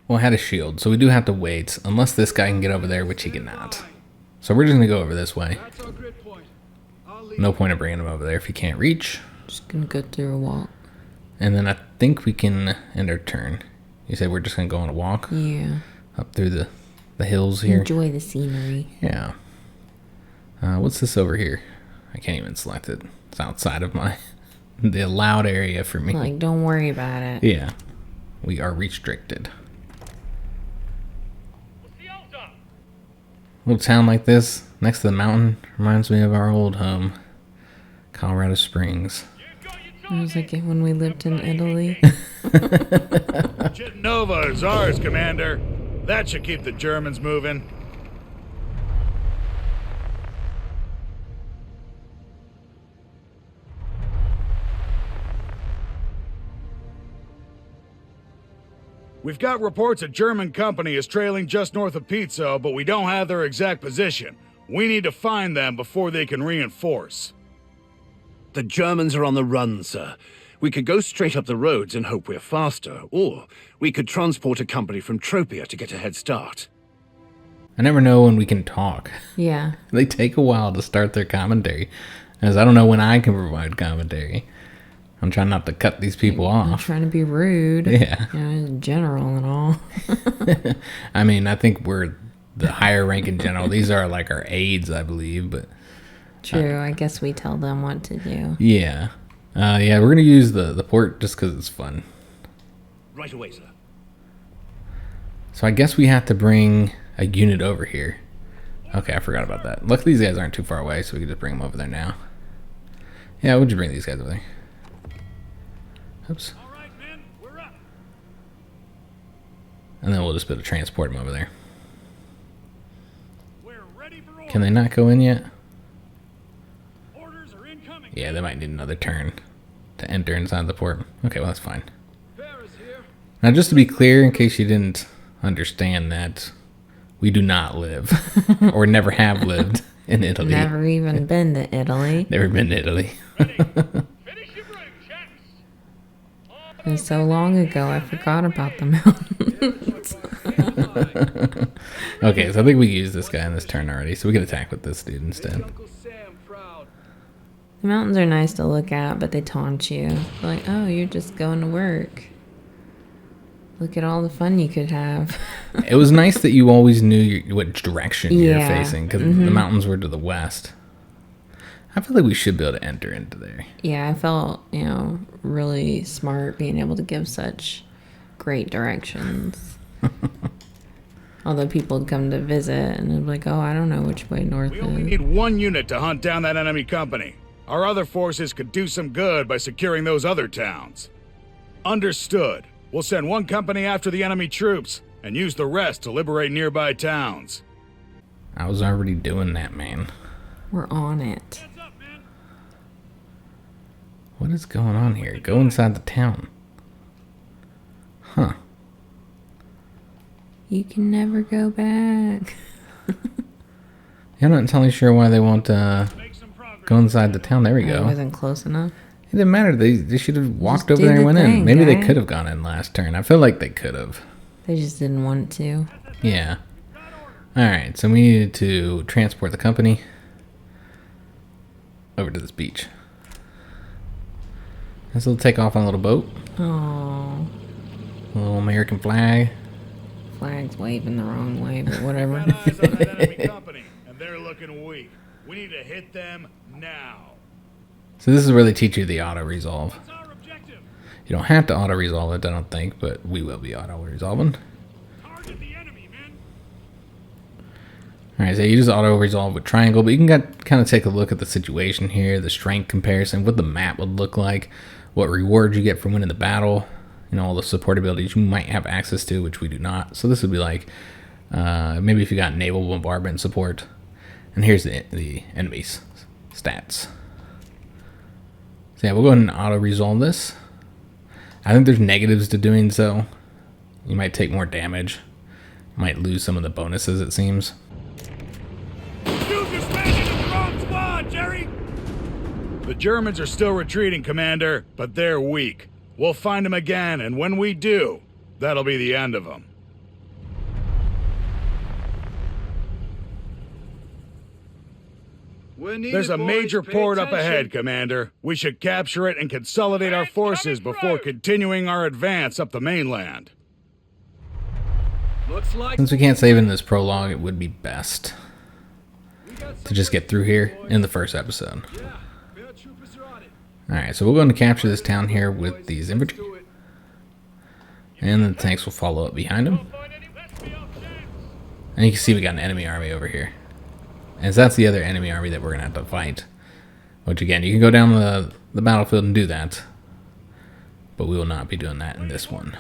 Well, I had a shield, so we do have to wait. Unless this guy can get over there, which he cannot. So we're just going to go over this way. No point of bringing him over there if he can't reach. Just going to go through a walk. And then I think we can end our turn. You said we're just going to go on a walk? Yeah. Up through the hills here. Enjoy the scenery. Yeah. What's this over here? I can't even select it. It's outside of the allowed area for me. Like, don't worry about it. Yeah. We are restricted. Little town like this, next to the mountain, reminds me of our old home, Colorado Springs. It was like when we lived in Italy. Chittenova is ours, Commander. That should keep the Germans moving. We've got reports a German company is trailing just north of Pizzo, but we don't have their exact position. We need to find them before they can reinforce. The Germans are on the run, sir. We could go straight up the roads and hope we're faster, or we could transport a company from Tropia to get a head start. I never know when we can talk. Yeah. They take a while to start their commentary, as I don't know when I can provide commentary. I'm trying not to cut these people I'm off. trying to be rude. Yeah. General and all. I mean, I think we're the higher ranking general. These are like our aides, I believe, but... True, I guess we tell them what to do. Yeah. Yeah, we're going to use the port just because it's fun. Right away, sir. So I guess we have to bring a unit over here. Okay, I forgot about that. Luckily, these guys aren't too far away, so we can just bring them over there now. Yeah, would you bring these guys over there? Oops. All right, men, we're up. And then we'll just be able to transport them over there. We're ready for orders. Can they not go in yet? Orders are incoming. Yeah, they might need another turn to enter inside the port. Okay, well, that's fine. Ferris here. Now, just to be clear, in case you didn't understand that, we do not live, or never have lived, in Italy. Never even been to Italy. Never been to Italy. Finish your break, chaps. It was so long ago, I forgot about the mountains. Okay, so I think we used this guy in this turn already, so we can attack with this dude instead. Uncle Sam proud. The mountains are nice to look at, but they taunt you. Like, oh, you're just going to work. Look at all the fun you could have. It was nice that you always knew what direction you were Yeah. facing, because the mountains were to the west. I feel like we should be able to enter into there. Yeah, I felt, really smart being able to give such great directions. Although people would come to visit and they'd be like, oh, I don't know which way north We only is. need one unit to hunt down that enemy company. Our other forces could do some good by securing those other towns. Understood. We'll send one company after the enemy troops and use the rest to liberate nearby towns. I was already doing that, man. We're on it. What is going on here? Go inside the town. Huh. You can never go back. Yeah, I'm not entirely sure why they won't go inside the town. There we I go. wasn't close enough. It didn't matter. They should have walked Just over there do and the went in. thing, Maybe they guy. could have gone in last turn. I feel like they could have. They just didn't want to. Yeah. Alright, so we needed to transport the company over to this beach. This will take off on a little boat. Oh, A little American flag. flag's waving the wrong way, but whatever. Got eyes on that enemy company, and they're looking weak. We need to hit them now. So this is where they teach you the auto-resolve. What's our objective? You don't have to auto-resolve it, I don't think, but we will be auto-resolving. Target the enemy, man. Alright, so you just auto-resolve with triangle, but you can kind of take a look at the situation here, the strength comparison, what the map would look like, what rewards you get for winning the battle, all the support abilities you might have access to, which we do not. So this would be like, maybe if you got naval bombardment support. And here's the enemy's stats. So yeah, we'll go ahead and auto-resolve this. I think there's negatives to doing so. You might take more damage. You might lose some of the bonuses, it seems. You just ran into the wrong squad, Jerry! The Germans are still retreating, Commander, but they're weak. We'll find them again, and when we do, that'll be the end of them. There's a major port up ahead, Commander. We should capture it and consolidate our forces before continuing our advance up the mainland. Looks like Since we can't save in this prologue, it would be best to just get through here in the first episode. paratroopers are on it. Alright, so we're going to capture this town here with these infantry. And the tanks will follow up behind them. And you can see we got an enemy army over here. And so that's the other enemy army that we're going to have to fight. Which again, you can go down the battlefield and do that. But we will not be doing that in this one.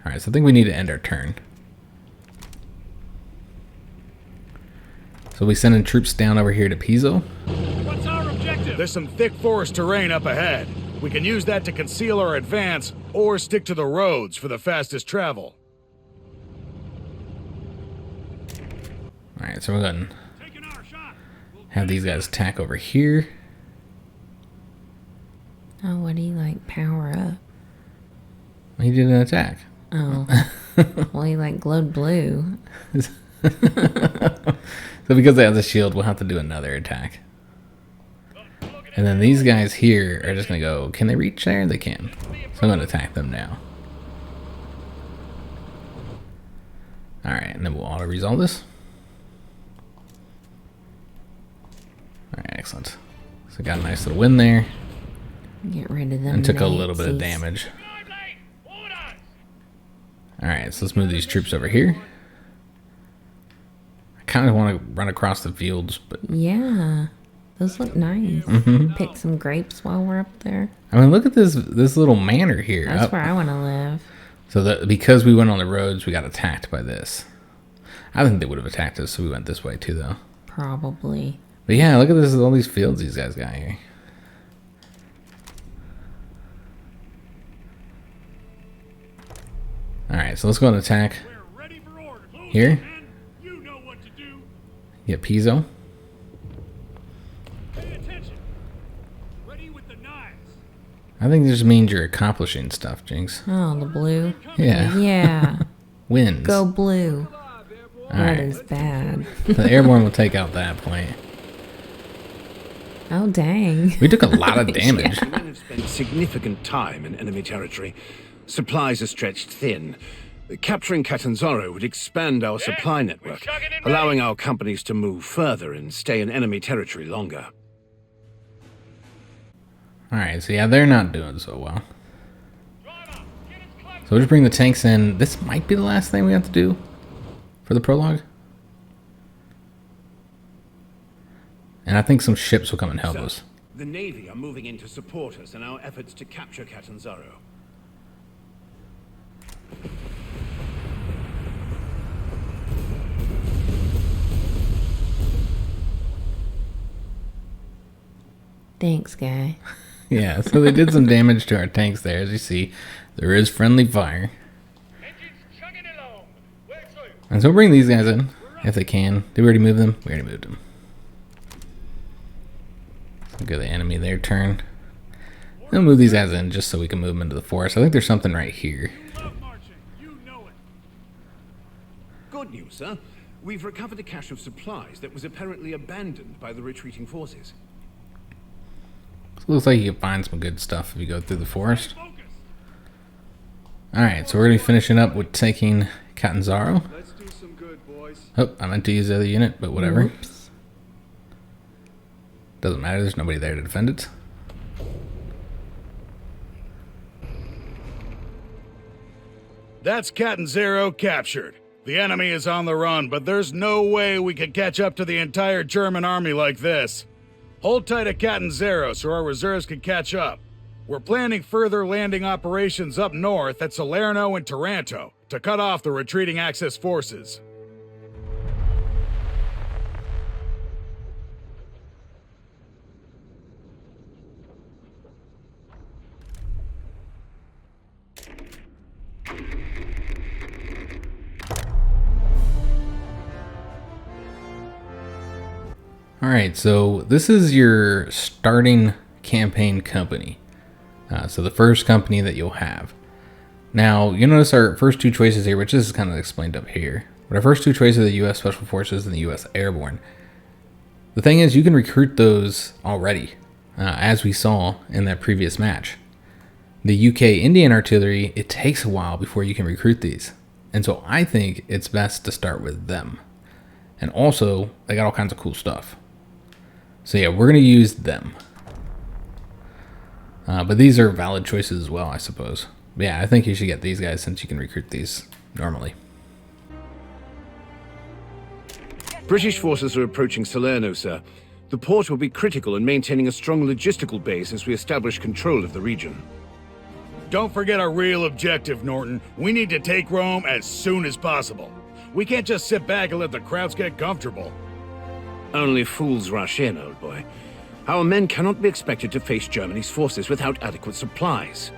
Alright, so I think we need to end our turn. So we sending troops down over here to Pizzo. What's our objective? There's some thick forest terrain up ahead. We can use that to conceal our advance or stick to the roads for the fastest travel. Alright, so we're going to have these guys attack over here. Oh, what do you like? Power up. He did an attack. Oh. Well, he glowed blue. So because they have the shield, we'll have to do another attack. And then these guys here are just going to go, can they reach there? They can. So I'm going to attack them now. Alright, and then we'll auto-resolve this. Alright, excellent. So got a nice little win there. Get rid of them. And took a little bit of Nazis. damage. Alright, so let's move these troops over here. I kind of want to run across the fields, but... Yeah. Those look nice. Pick some grapes while we're up there. I mean, look at this little manor here. That's where I want to live. So because we went on the roads, we got attacked by this. I think they would have attacked us, so we went this way too, though. Probably. But yeah, look at this, all these fields these guys got here. Alright, so let's go and attack here. Get Pizzo. I think this means you're accomplishing stuff, Jinx. Oh, the blue. Yeah. Yeah. Wins. Go blue. All That right. is bad. The airborne will take out that point. Oh, dang. We took a lot of damage. The men have spent significant time in enemy territory. Supplies are stretched thin, Capturing Catanzaro would expand our supply network, allowing our companies to move further and stay in enemy territory longer. Alright, so yeah, they're not doing so well. So we'll just bring the tanks in. This might be the last thing we have to do for the prologue. And I think some ships will come and help us. The Navy are moving in to support us in our efforts to capture Catanzaro. Thanks, guy. Yeah, so they did some damage to our tanks there. As you see, there is friendly fire. And so we'll bring these guys in, if they can. Did we already move them? We already moved them. So give the enemy their turn. They'll move these guys in just so we can move them into the forest. I think there's something right here. Good news, sir. We've recovered a cache of supplies that was apparently abandoned by the retreating forces. So it looks like you can find some good stuff if you go through the forest. Alright, so we're going to be finishing up with taking Catanzaro. Let's do some good, boys. Oh, I meant to use the other unit, but whatever. Oops. Doesn't matter, there's nobody there to defend it. That's Catanzaro captured. The enemy is on the run, but there's no way we can catch up to the entire German army like this. Hold tight at Catanzaro so our reserves can catch up. We're planning further landing operations up north at Salerno and Taranto to cut off the retreating Axis forces. Alright, so this is your starting campaign company. So the first company that you'll have. Now, you notice our first two choices here, which is kind of explained up here. But our first two choices are the U.S. Special Forces and the U.S. Airborne. The thing is, you can recruit those already, as we saw in that previous match. The UK Indian Artillery, it takes a while before you can recruit these. And so I think it's best to start with them. And also, they got all kinds of cool stuff. So yeah, we're going to use them. But these are valid choices as well, I suppose. But yeah, I think you should get these guys since you can recruit these normally. British forces are approaching Salerno, sir. The port will be critical in maintaining a strong logistical base as we establish control of the region. Don't forget our real objective, Norton. We need to take Rome as soon as possible. We can't just sit back and let the crowds get comfortable. Only fools rush in, old boy. Our men cannot be expected to face Germany's forces without adequate supplies.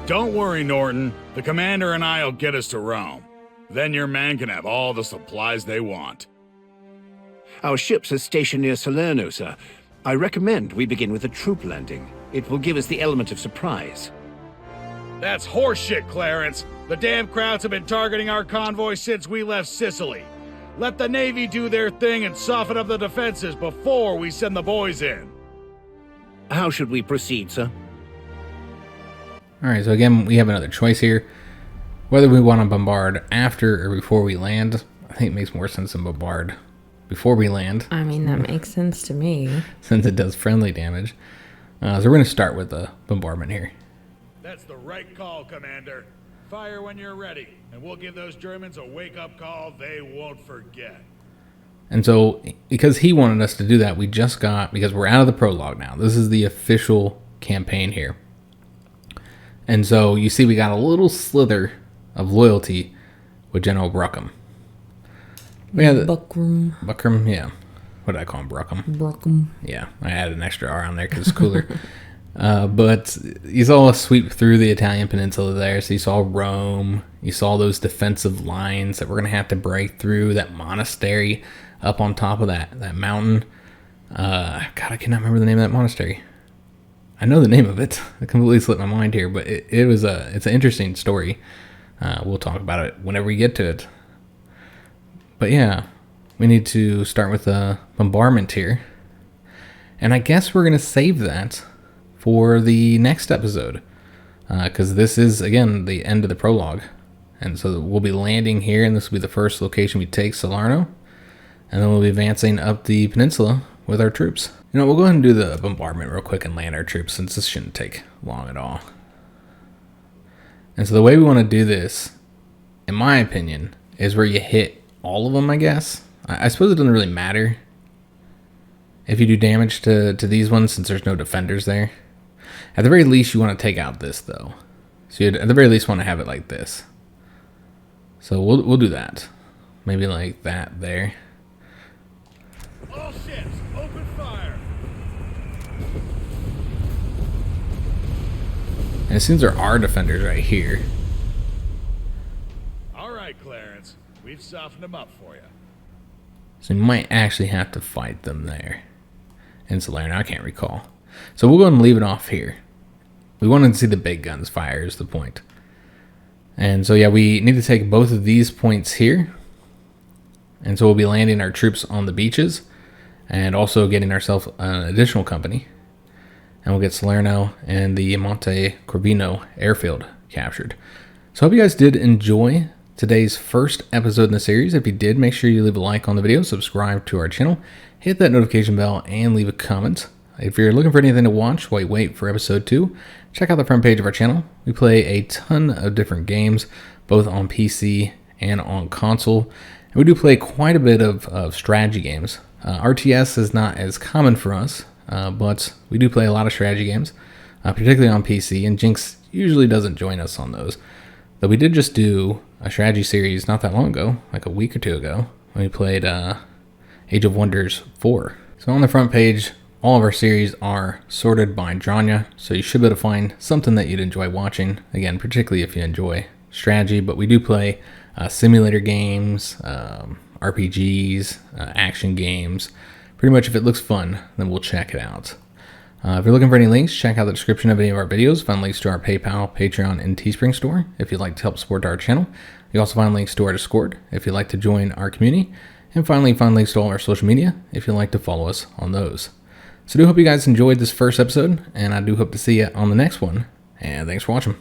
Don't worry, Norton. The commander and I'll get us to Rome. Then your men can have all the supplies they want. Our ships are stationed near Salerno, sir. I recommend we begin with a troop landing. It will give us the element of surprise. That's horseshit, Clarence. The damn crowds have been targeting our convoy since we left Sicily. Let the Navy do their thing and soften up the defenses before we send the boys in. How should we proceed, sir? Alright, so again, we have another choice here. Whether we want to bombard after or before we land, I think it makes more sense to bombard before we land. I mean, that makes sense to me. Since it does friendly damage. So we're going to start with the bombardment here. That's the right call, Commander. Fire when you're ready, and we'll give those Germans a wake-up call they won't forget. And so, because he wanted us to do that, we just got, because we're out of the prologue now, this is the official campaign here. And so, you see we got a little slither of loyalty with General Bruckham. Buckram, yeah. What did I call him? Bruckham. Yeah, I added an extra R on there because it's cooler. But you saw us sweep through the Italian peninsula there. So you saw Rome. You saw those defensive lines that we're going to have to break through. That monastery up on top of that mountain. God, I cannot remember the name of that monastery. I know the name of it. It completely slipped my mind here. But it's an interesting story. We'll talk about it whenever we get to it. But yeah, we need to start with the bombardment here. And I guess we're going to save that for the next episode, because this is, again, the end of the prologue, And so we'll be landing here, and this will be the first location we take, Salerno. And then we'll be advancing up the peninsula with our troops. You know, we'll go ahead and do the bombardment real quick and land our troops, since this shouldn't take long at all. And so the way we want to do this, in my opinion, is where you hit all of them, I guess. I suppose it doesn't really matter if you do damage to these ones, since there's no defenders there. At the very least, you want to take out this, though. So you'd at the very least want to have it like this. So we'll do that. Maybe like that there. All ships, open fire! And it seems there are defenders right here. All right, Clarence. We've softened them up for you. So we might actually have to fight them there. In Salerno, I can't recall. So we'll go ahead and leave it off here. We wanted to see the big guns fire is the point. And so yeah, we need to take both of these points here. And so we'll be landing our troops on the beaches. And also getting ourselves an additional company. And we'll get Salerno and the Monte Corvino airfield captured. So I hope you guys did enjoy today's first episode in the series. If you did, make sure you leave a like on the video, subscribe to our channel, hit that notification bell, and leave a comment. If you're looking for anything to watch while you wait for episode 2, check out the front page of our channel. We play a ton of different games, both on PC and on console. And we do play quite a bit of strategy games. RTS is not as common for us, but we do play a lot of strategy games, particularly on PC, and Jinx usually doesn't join us on those. Though we did just do a strategy series not that long ago, like a week or two ago, when we played Age of Wonders 4. So on the front page, all of our series are sorted by genre, so you should be able to find something that you'd enjoy watching, again, particularly if you enjoy strategy, but we do play simulator games, RPGs, action games. Pretty much if it looks fun, then we'll check it out. If you're looking for any links, check out the description of any of our videos. Find links to our PayPal, Patreon, and Teespring store if you'd like to help support our channel. You also find links to our Discord if you'd like to join our community. And finally, find links to all our social media if you'd like to follow us on those. So I do hope you guys enjoyed this first episode, and I do hope to see you on the next one. And thanks for watching.